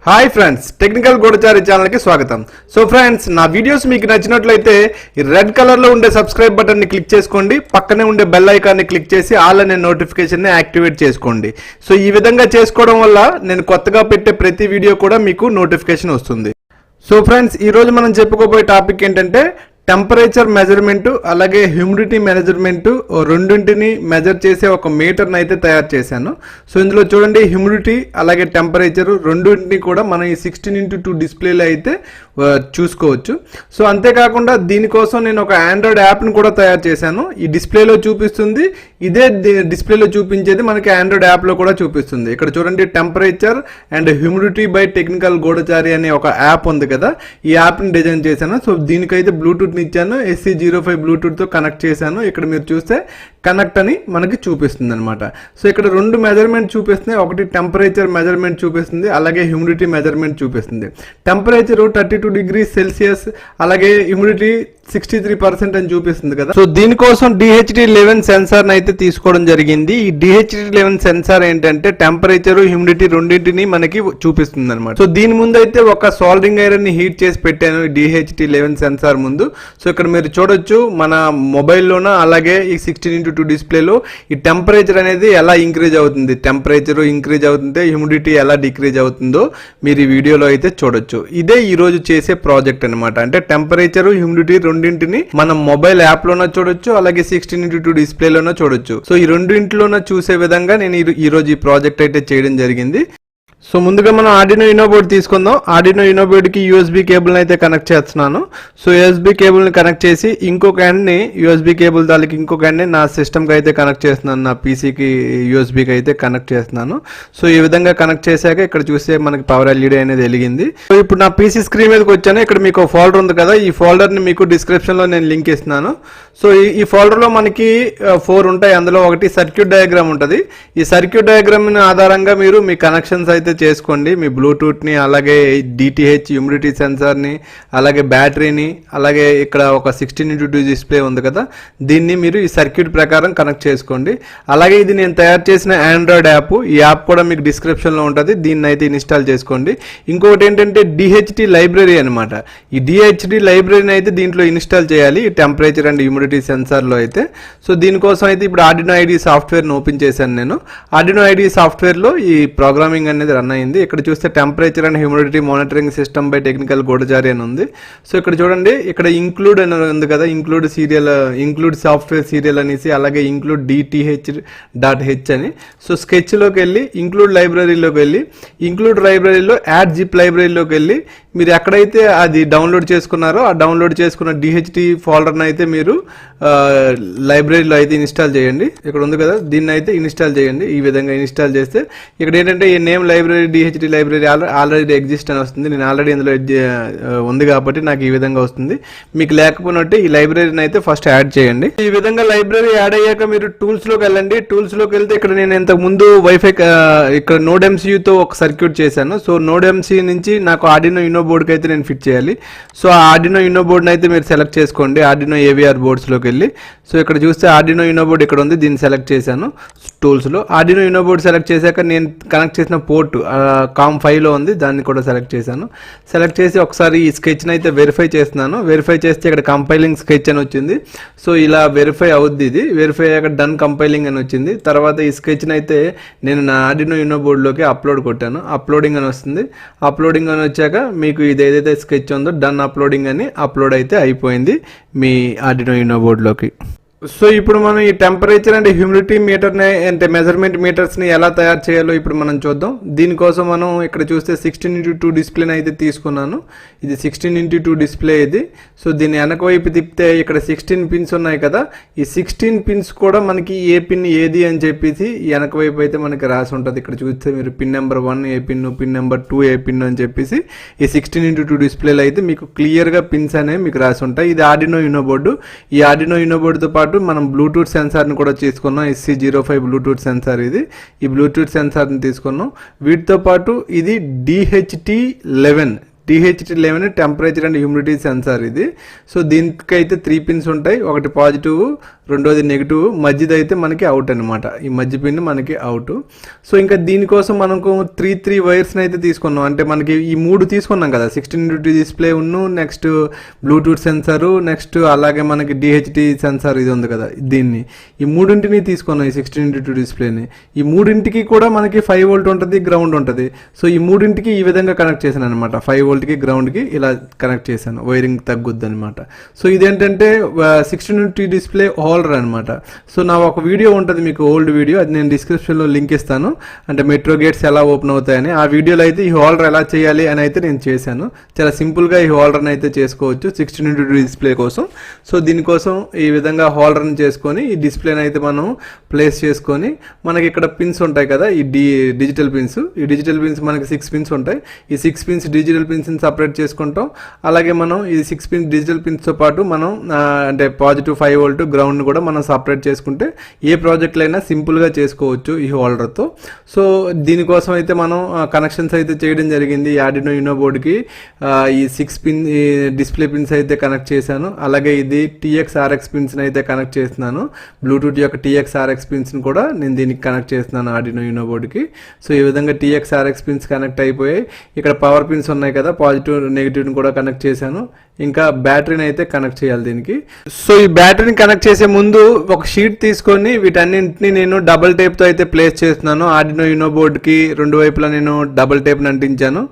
Hi friends, technical గూఢచారి ఛానల్కి స్వాగతం. So friends, నా వీడియోస్ మీకు నచ్చినట్లయితే ఈ రెడ్ కలర్లో ఉండే సబ్స్క్రైబ్ బటన్ని క్లిక్ చేసుకోండి. పక్కనే ఉండే బెల్ ఐకాన్ని క్లిక్ చేసి ఆల్ అనే నోటిఫికేషన్ని యాక్టివేట్ చేసుకోండి. సో ఈ విధంగా చేసుకోవడం వల్ల నేను కొత్తగా పెట్టే ప్రతి వీడియో కూడా మీకు నోటిఫికేషన్ వస్తుంది. సో ఫ్రెండ్స్, ఈరోజు మనం చెప్పుకోబోయే టాపిక్ ఏంటంటే టెంపరేచర్ మెజర్మెంటు అలాగే హ్యూమిడిటీ మెజర్మెంటు రెండింటిని మెజర్ చేసే ఒక మీటర్ని అయితే తయారు చేశాను. సో ఇందులో చూడండి, హ్యూమిడిటీ అలాగే టెంపరేచర్ రెండింటిని కూడా మనం ఈ 16:2 డిస్ప్లేలో అయితే చూసుకోవచ్చు. సో అంతేకాకుండా దీనికోసం నేను ఒక ఆండ్రాయిడ్ యాప్ని కూడా తయారు చేశాను. ఈ డిస్ప్లేలో చూపిస్తుంది, ఇదే డిస్ప్లేలో చూపించేది మనకి ఆండ్రాయిడ్ యాప్లో కూడా చూపిస్తుంది. ఇక్కడ చూడండి, temperature and humidity by technical Goodachari అనే ఒక యాప్ ఉంది కదా, ఈ యాప్ని డిజైన్ చేశాను. సో దీనికైతే బ్లూటూత్ ఇచ్చాను, SC05 బ్లూటూత్తో కనెక్ట్ చేశాను. ఇక్కడ మీరు చూస్తే కనెక్ట్ అని మనకి చూపిస్తుంది అనమాట. సో ఇక్కడ రెండు మెజర్మెంట్ చూపిస్తుంది, ఒకటి టెంపరేచర్ మెజర్మెంట్ చూపిస్తుంది, అలాగే హ్యూమిడిటీ మెజర్మెంట్ చూపిస్తుంది. టెంపరేచర్ 32 డిగ్రీ సెల్సియస్ అలాగే హ్యూమిడిటీ 63% అని చూపిస్తుంది కదా. సో దీనికోసం DHT11 సెన్సార్ని అయితే తీసుకోవడం జరిగింది. ఈ DHT11 సెన్సార్ ఏంటంటే టెంపరేచర్ హ్యూమిడిటీ రెండింటిని మనకి చూపిస్తుంది అనమాట. సో దీని ముందు అయితే ఒక సోల్డరింగ్ ఐరన్ ని హీట్ చేసి పెట్టాను DHT11 సెన్సార్ ముందు. సో ఇక్కడ మీరు చూడొచ్చు, మన మొబైల్లోన అలాగే ఈ 16:2 డిస్ప్లేలో ఈ టెంపరేచర్ అనేది ఎలా ఇంక్రీజ్ అవుతుంది, టెంపరేచర్ ఇంక్రీజ్ అవుతుంటే హ్యూమిడిటీ ఎలా డిక్రీజ్ అవుతుందో మీరు ఈ వీడియోలో అయితే చూడొచ్చు. ఇదే ఈ రోజు చేసే ప్రాజెక్ట్ అనమాట. అంటే టెంపరేచర్ హ్యూమిడిటీ రెండింటిని మనం మొబైల్ యాప్ లోన చూడొచ్చు, అలాగే 16:2 డిస్ప్లేలోన చూడొచ్చు. సో ఈ రెండింటిలోన చూసే విధంగా నేను ఈ రోజు ఈ ప్రాజెక్ట్ అయితే చేయడం జరిగింది. సో ముందుగా మనం ఆర్డినో యూనో బోర్డ్ తీసుకుందాం. ఆర్డినో యూనో బోర్డ్కి USB కేబుల్ని అయితే కనెక్ట్ చేస్తున్నాను. సో USB కేబుల్ని కనెక్ట్ చేసి ఇంకొక హ్యాండ్ని USB కేబుల్ దానికి ఇంకొక హ్యాండ్ని నా సిస్టమ్కి అయితే కనెక్ట్ చేస్తున్నాను, నా PCకి USBకి అయితే కనెక్ట్ చేస్తున్నాను. సో ఈ విధంగా కనెక్ట్ చేశాక ఇక్కడ చూస్తే మనకి పవర్ LED అనేది వెలిగింది. సో ఇప్పుడు నా PC స్క్రీన్ మీదకి వచ్చాను. ఇక్కడ మీకు ఫోల్డర్ ఉంది కదా, ఈ ఫోల్డర్ని మీకు డిస్క్రిప్షన్లో నేను లింక్ ఇస్తున్నాను. సో ఈ ఫోల్డర్లో మనకి 4 ఉంటాయి. అందులో ఒకటి సర్క్యూట్ డయాగ్రామ్ ఉంటుంది. ఈ సర్క్యూట్ డయాగ్రామ్ ఆధారంగా మీరు మీ కనెక్షన్స్ అయితే చేసుకోండి. మీ బ్లూటూత్ని, అలాగే DTH హ్యూమిడిటీ సెన్సార్ని, అలాగే బ్యాటరీని, అలాగే ఇక్కడ ఒక 16:2 డిస్ప్లే ఉంది కదా, దీన్ని మీరు ఈ సర్క్యూట్ ప్రకారం కనెక్ట్ చేసుకోండి. అలాగే ఇది నేను తయారు చేసిన ఆండ్రాయిడ్ యాప్, ఈ యాప్ కూడా మీకు డిస్క్రిప్షన్లో ఉంటుంది, దీన్ని అయితే ఇన్స్టాల్ చేసుకోండి. ఇంకొకటి ఏంటంటే DHT లైబ్రరీ అనమాట. ఈ DHT లైబ్రరీని అయితే దీంట్లో ఇన్స్టాల్ చేయాలి, ఈ టెంపరేచర్ అండ్ హ్యూమిడిటీ సెన్సార్లో అయితే. సో దీనికోసం అయితే ఇప్పుడు ఆర్డినో ఐడి సాఫ్ట్వేర్ని ఓపెన్ చేశాను నేను. ఆర్డినో ఐడి సాఫ్ట్వేర్లో ఈ ప్రోగ్రామింగ్ అనేది రన్ అయింది. ఇక్కడ చూస్తే temperature and humidity monitoring system by technical Goodachari అని ఉంది. సో ఇక్కడ చూడండి, ఇక్కడ ఇంక్లూడ్ అని ఉంది కదా, ఇంక్లూడ్ సాఫ్ట్వేర్ సీరియల్ అనేసి, అలాగే ఇంక్లూడ్ DTH.h అని. సో స్కెచ్లోకి వెళ్ళి ఇంక్లూడ్ లైబ్రరీలోకి వెళ్ళి, ఇంక్లూడ్ లైబ్రరీలో యాడ్ జిప్ లైబ్రరీలోకి వెళ్ళి మీరు ఎక్కడైతే అది డౌన్లోడ్ చేసుకున్నారో ఆ డౌన్లోడ్ చేసుకున్న DHT ఫోల్డర్ని అయితే మీరు లైబ్రరీలో అయితే ఇన్స్టాల్ చేయండి. ఇక్కడ ఉంది కదా, దీన్ని అయితే ఇన్స్టాల్ చేయండి. ఈ విధంగా ఇన్స్టాల్ చేస్తే ఇక్కడ ఏంటంటే ఈ name library DHT library already exist అని వస్తుంది. నేను ఆల్రెడీ ఇందులో ఉంది కాబట్టి నాకు ఈ విధంగా వస్తుంది. మీకు లేకపోయినట్టే ఈ లైబ్రరీని అయితే ఫస్ట్ యాడ్ చేయండి. ఈ విధంగా లైబ్రరీ యాడ్ అయ్యాక మీరు టూల్స్లోకి వెళ్ళండి. టూల్స్లోకి వెళ్తే ఇక్కడ నేను ఇంతకు ముందు వైఫై ఇక్కడ NodeMcuతో ఒక సర్క్యూట్ చేశాను. సో NodeMcu నుంచి నాకు ఆర్డినో యూనో బోర్డ్కి అయితే నేను ఫిట్ చేయాలి. సో ఆ ఆర్డినో యూనో బోర్డ్ని అయితే మీరు సెలెక్ట్ చేసుకోండి. ఆర్డినో AVR బోర్డ్స్లోకి వెళ్ళి, సో ఇక్కడ చూస్తే ఆర్డినో యూనో బోర్డ్ ఇక్కడ ఉంది, దీన్ని సెలెక్ట్ చేశాను టూల్స్లో. ఆర్డినో యూనో బోర్డ్ సెలెక్ట్ చేశాక నేను కనెక్ట్ చేసిన పోర్ట్ COM5లో ఉంది, దాన్ని కూడా సెలెక్ట్ చేశాను. సెలెక్ట్ చేసి ఒకసారి ఈ స్కెచ్ని అయితే వెరిఫై చేస్తున్నాను. వెరిఫై చేస్తే ఇక్కడ కంపైలింగ్ స్కెచ్ అని వచ్చింది. సో ఇలా వెరిఫై అవుద్ది, ఇది వెరిఫై అయ్యాక డన్ కంపైలింగ్ అని వచ్చింది. తర్వాత ఈ స్కెచ్ని అయితే నేను నా ఆర్డినో యూనో బోర్డ్లోకి అప్లోడ్ కొట్టాను. అప్లోడింగ్ అని వస్తుంది. అప్లోడింగ్ అని వచ్చాక మీకు ఇది ఏదైతే స్కెచ్ ఉందో డన్ అప్లోడింగ్ అని అప్లోడ్ అయితే అయిపోయింది మీ ఆర్డినో యూనో బోర్డ్లోకి. సో ఇప్పుడు మనం ఈ టెంపరేచర్ అండ్ హ్యూమిడిటీ మీటర్ని అంటే మెజర్మెంట్ మీటర్స్ని ఎలా తయారు చేయాలో ఇప్పుడు మనం చూద్దాం. దీనికోసం మనం ఇక్కడ చూస్తే 16:2 డిస్ప్లేని అయితే తీసుకున్నాను. ఇది 16:2 డిస్ప్లే ఇది. సో దీన్ని వెనక వైపు తిప్పితే ఇక్కడ 16 పిన్స్ ఉన్నాయి కదా, ఈ 16 పిన్స్ కూడా మనకి ఏ పిన్ ఏది అని చెప్పేసి వెనక వైపు అయితే మనకి రాసి ఉంటుంది. ఇక్కడ చూస్తే మీరు పిన్ నెంబర్ 1 ఏ పిన్, పిన్ నెంబర్ 2 ఏ పిన్ అని చెప్పేసి ఈ 16:2 డిస్ప్లేలో అయితే మీకు క్లియర్గా పిన్స్ అనేవి మీకు రాసి ఉంటాయి. ఇది ఆర్డినో యూనో బోర్డు. ఈ ఆర్డినో యూనో బోర్డుతో పాటు మనం బ్లూటూత్ సెన్సార్ని కూడా తీసుకున్నాం. SC05 బ్లూటూత్ సెన్సార్ ఇది. ఈ బ్లూటూత్ సెన్సార్ని తీసుకున్నాం. వీటితో పాటు ఇది DHT11 temperature and humidity sensor ఇది. సో దీనికైతే 3 పిన్స్ ఉంటాయి, ఒకటి పాజిటివ్ రెండోది నెగిటివ్, మధ్యది అయితే మనకి అవుట్ అనమాట. ఈ మధ్య పిన్ మనకి అవుట్. సో ఇంకా దీనికోసం మనకు 3 వైర్స్ని అయితే తీసుకున్నాం. అంటే మనకి ఈ 3 తీసుకున్నాం కదా, 16:2 డిస్ప్లే ఉన్ను, నెక్స్ట్ బ్లూటూత్ సెన్సారు, నెక్స్ట్ అలాగే మనకి డిహెచ్డి సెన్సార్ ఇది ఉంది కదా, దీన్ని ఈ మూడింటిని తీసుకున్నాం. ఈ 16:2 డిస్ప్లేని ఈ మూడింటికి కూడా మనకి 5 వోల్ట్ ఉంటుంది, గ్రౌండ్ ఉంటుంది. సో ఈ మూడింటికి ఈ విధంగా కనెక్ట్ చేశాను అనమాట. 5 వోల్ట్కి గ్రౌండ్కి ఇలా కనెక్ట్ చేశాను, వైరింగ్ తగ్గుద్ది అనమాట. సో ఇదేంటంటే 16:2 డిస్ప్లే హోల్డర్ అనమాట. సో నా ఒక వీడియో ఉంటుంది మీకు, ఓల్డ్ వీడియో, అది నేను డిస్క్రిప్షన్లో లింక్ ఇస్తాను. అంటే మెట్రో గేట్స్ ఎలా ఓపెన్ అవుతాయని ఆ వీడియోలో అయితే ఈ హోల్డర్ ఎలా చేయాలి అని అయితే నేను చేశాను. చాలా సింపుల్గా ఈ హోల్డర్ని అయితే చేసుకోవచ్చు 16:2 డిస్ప్లే కోసం. సో దీనికోసం ఈ విధంగా హోల్డర్ని చేసుకొని ఈ డిస్ప్లేని అయితే మనం ప్లేస్ చేసుకొని, మనకి ఇక్కడ పిన్స్ ఉంటాయి కదా, ఈ డిజిటల్ పిన్స్, ఈ డిజిటల్ పిన్స్ మనకి 6 పిన్స్ ఉంటాయి. ఈ 6 పిన్స్ డిజిటల్ పిన్స్ని సపరేట్ చేసుకుంటాం. అలాగే మనం ఈ 6 పిన్స్ డిజిటల్ పిన్స్తో పాటు మనం అంటే పాజిటివ్ 5 వోల్ట్ గ్రౌండ్ కూడా మనం సపరేట్ చేసుకుంటే ఏ ప్రాజెక్టులు అయినా సింపుల్గా చేసుకోవచ్చు ఈ హోల్డర్తో. సో దీనికోసం అయితే మనం కనెక్షన్స్ అయితే చేయడం జరిగింది. ఆర్డినో యూనో బోర్డ్కి ఈ 6 పిన్ డిస్ప్లే పిన్స్ అయితే కనెక్ట్ చేశాను. అలాగే ఇది TX/RX పిన్స్ని అయితే కనెక్ట్ చేస్తున్నాను. బ్లూటూత్ యొక్క TX/RX పిన్స్ని కూడా నేను దీనికి కనెక్ట్ చేస్తున్నాను ఆర్డినో యూనో బోర్డ్కి. సో ఈ విధంగా TX/RX పిన్స్ కనెక్ట్ అయిపోయాయి. ఇక్కడ పవర్ పిన్స్ ఉన్నాయి కదా, పాజిటివ్ నెగిటివ్ని కూడా కనెక్ట్ చేశాను. ఇంకా బ్యాటరీని అయితే కనెక్ట్ చేయాలి దీనికి. సో ఈ బ్యాటరీని కనెక్ట్ చేసే ముందు ఒక షీట్ తీసుకొని వీటన్నింటినీ నేను డబుల్ టేప్తో అయితే ప్లేస్ చేస్తున్నాను. ఆర్డినో యూనో బోర్డ్కి రెండు వైపులా నేను డబుల్ టేప్ని అంటించాను.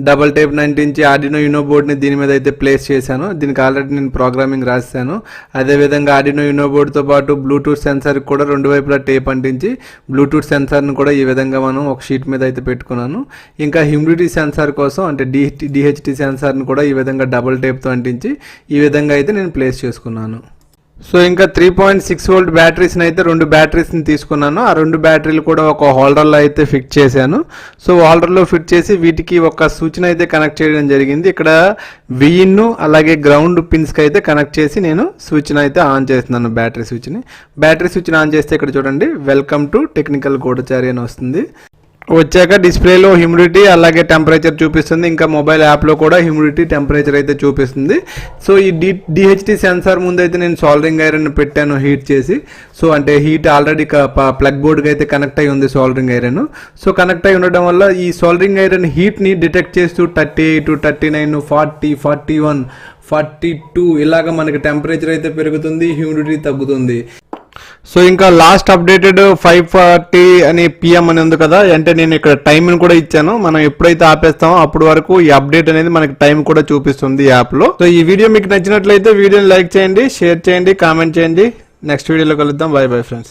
డబుల్ టేప్ని అంటించి ఆర్డినో యూనో బోర్డ్ని దీని మీద అయితే ప్లేస్ చేశాను. దీనికి ఆల్రెడీ నేను ప్రోగ్రామింగ్ రాశాను. అదేవిధంగా ఆర్డినో యూనో బోర్డ్తో పాటు బ్లూటూత్ సెన్సార్కి కూడా రెండు వైపులా టేప్ అంటించి బ్లూటూత్ సెన్సార్ని కూడా ఈ విధంగా మనం ఒక షీట్ మీద అయితే పెట్టుకున్నాను. ఇంకా హ్యూమిడిటీ సెన్సార్ కోసం అంటే డిహెచ్డి సెన్సార్ని కూడా ఈ విధంగా డబుల్ టేప్తో అంటించి ఈ విధంగా అయితే నేను ప్లేస్ చేసుకున్నాను. సో ఇంకా 3.6 వోల్ట్ బ్యాటరీస్ని అయితే 2 బ్యాటరీస్ని తీసుకున్నాను. ఆ 2 బ్యాటరీలు కూడా ఒక హోల్డర్లో అయితే ఫిట్ చేశాను. సో హోల్డర్లో ఫిట్ చేసి వీటికి ఒక స్విచ్ని అయితే కనెక్ట్ చేయడం జరిగింది. ఇక్కడ విఇన్ అలాగే గ్రౌండ్ పిన్స్కి అయితే కనెక్ట్ చేసి నేను స్విచ్ని అయితే ఆన్ చేస్తున్నాను. బ్యాటరీ స్విచ్ని ఆన్ చేస్తే ఇక్కడ చూడండి, వెల్కమ్ టు టెక్నికల్ గూఢచారి అని వస్తుంది. వచ్చాక డిస్ప్లేలో హ్యూమిడిటీ అలాగే టెంపరేచర్ చూపిస్తుంది. ఇంకా మొబైల్ యాప్లో కూడా హ్యూమిడిటీ టెంపరేచర్ అయితే చూపిస్తుంది. సో ఈ డిహెచ్డి సెన్సార్ ముందు అయితే నేను సోల్డరింగ్ ఐరన్ పెట్టాను హీట్ చేసి. సో అంటే హీట్ ఆల్రెడీ ప్లగ్ బోర్డ్కి అయితే కనెక్ట్ అయి ఉంది సోల్డరింగ్ ఐరన్. సో కనెక్ట్ అయి ఉండడం వల్ల ఈ సోల్డరింగ్ ఐరన్ హీట్ని డిటెక్ట్ చేస్తూ 38, 39, 40, 41, 42 ఇలాగ మనకి టెంపరేచర్ అయితే పెరుగుతుంది, హ్యూమిడిటీ తగ్గుతుంది. సో ఇంకా లాస్ట్ అప్డేటెడ్ 5:40 అని PM అని ఉంది కదా, అంటే నేను ఇక్కడ టైంని కూడా ఇచ్చాను. మనం ఎప్పుడైతే ఆపేస్తామో అప్పటి వరకు ఈ అప్డేట్ అనేది మనకి టైం కూడా చూపిస్తుంది యాప్లో. సో ఈ వీడియో మీకు నచ్చినట్లయితే వీడియోని లైక్ చేయండి, షేర్ చేయండి, కామెంట్ చేయండి. నెక్స్ట్ వీడియోలో కలుద్దాం. By bye friends.